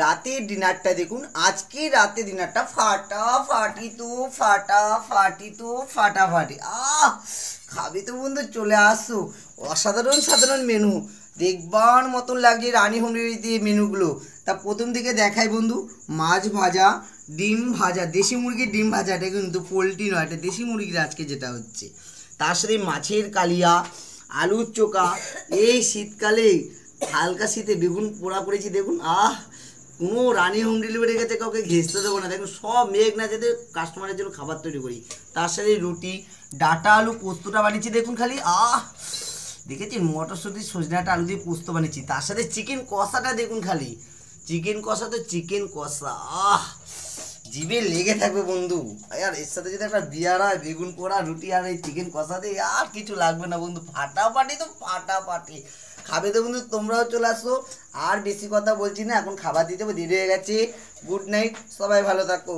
রাতের ডিনারটা দেখুন। আজকে রাতে ডিনারটা ফাটাফাটি তো ফাটাফাটি তো ফাটাফাটি। খাবে তো বন্ধু, চলে আসো। অসাধারণ সাধারণ মেনু, দেখবার মতন লাগছে রানী হোম দিয়ে মেনুগুলো। তা প্রথম থেকে দেখাই বন্ধু, মাছ ভাজা, ডিম ভাজা, দেশি মুরগির ডিম ভাজা। এটা কিন্তু পোলট্রি নয়, এটা দেশি মুরগির আজকে যেটা হচ্ছে। তার সাথে মাছের কালিয়া, আলুর চোখা। এই শীতকালে হালকা শীতে বেগুন পোড়া করেছি দেখুন। কোনো রানী হোম ডেলিভারি কাছে কাউকে ঘেঁচতে দেবো না। দেখুন সব মেঘ না যেতে কাস্টমারের জন্য খাবার তৈরি করি। তার সাথে রুটি, ডাটা আলু পোস্তটা বানিয়েছি দেখুন খালি। দেখেছি মটরশুঁটি সজনাটা আলু দিয়ে পোস্ত বানিয়েছি। তার সাথে চিকেন কষাটা দেখুন খালি। চিকেন কষা তো চিকেন কষা, জিভে লেগে থাকবে বন্ধু। আর এর সাথে যদি একটা বিয়ার হয়, বেগুন পোড়া, রুটি আর এই চিকেন কষা দিয়ে আর কিছু লাগবে না বন্ধু। ফাটাফাটি তো ফাটাফাটি। খাবে তো বন্ধু, তোমরাও চলে আসো। আর বেশি কথা বলছি না, এখন খাবার দিতে দেরি হয়ে গেছে। গুড নাইট, সবাই ভালো থাকো।